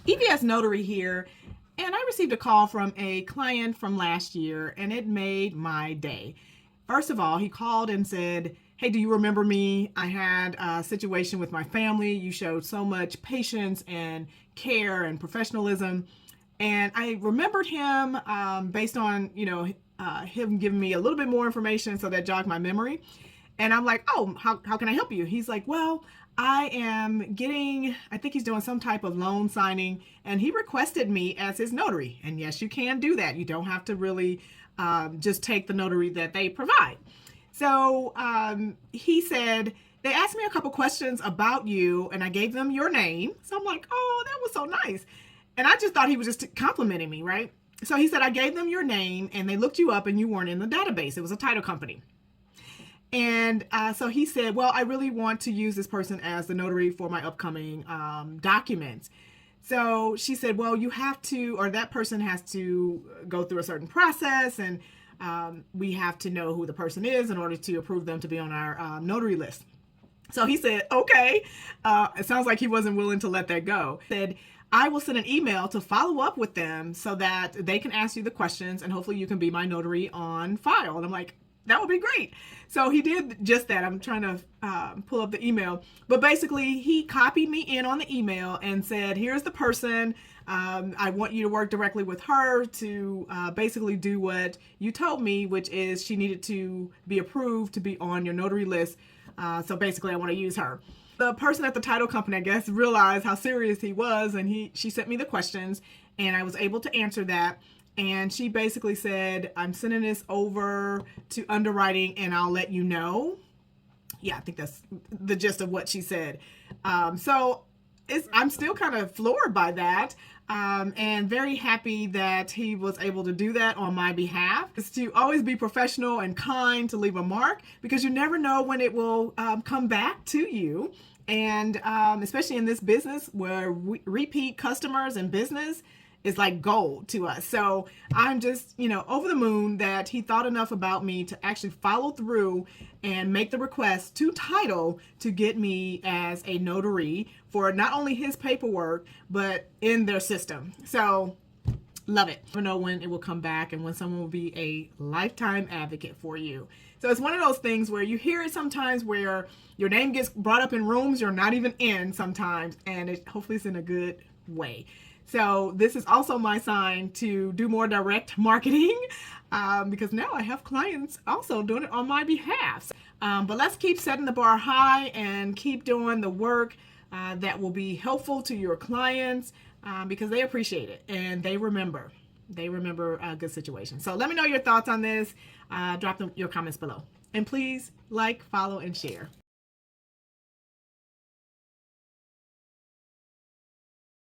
EVS Notary here, and I received a call from a client from last year, and it made my day. First of all, he called and said, "Hey, do you remember me? I had a situation with my family. You showed so much patience and care and professionalism." And I remembered him based on, him giving me a little bit more information, so that jogged my memory. And I'm like, "Oh, how can I help you?" He's like, "Well, I think he's doing some type of loan signing, and he requested me as his notary." And yes, you can do that. You don't have to really just take the notary that they provide. So he said, they asked me a couple questions about you, and I gave them your name. So I'm like, "Oh, that was so nice." And I just thought he was just complimenting me, right? So he said, "I gave them your name, and they looked you up, and you weren't in the database. It was a title company." And so he said, "Well, I really want to use this person as the notary for my upcoming documents." So she said, "Well, you have to, or that person has to go through a certain process, and we have to know who the person is in order to approve them to be on our notary list." So he said, "Okay." It sounds like he wasn't willing to let that go. He said, "I will send an email to follow up with them so that they can ask you the questions, and hopefully you can be my notary on file." And I'm like, that would be great. So he did just that. I'm trying to pull up the email. But basically, he copied me in on the email and said, "Here's the person. I want you to work directly with her to basically do what you told me, which is she needed to be approved to be on your notary list. So basically, I want to use her." The person at the title company, I guess, realized how serious he was, and she sent me the questions, and I was able to answer that. And she basically said, "I'm sending this over to underwriting, and I'll let you know." Yeah, I think that's the gist of what she said. I'm still kind of floored by that, and very happy that he was able to do that on my behalf. It's to always be professional and kind, to leave a mark, because you never know when it will come back to you. And especially in this business where repeat customers and business is like gold to us. So I'm just, over the moon that he thought enough about me to actually follow through and make the request to title to get me as a notary for not only his paperwork, but in their system. So love it. I don't know when it will come back and when someone will be a lifetime advocate for you. So it's one of those things where you hear it sometimes where your name gets brought up in rooms you're not even in sometimes, and hopefully it's in a good way. So this is also my sign to do more direct marketing because now I have clients also doing it on my behalf. But let's keep setting the bar high and keep doing the work that will be helpful to your clients because they appreciate it and they remember a good situation. So let me know your thoughts on this. Drop your comments below. And please like, follow, and share.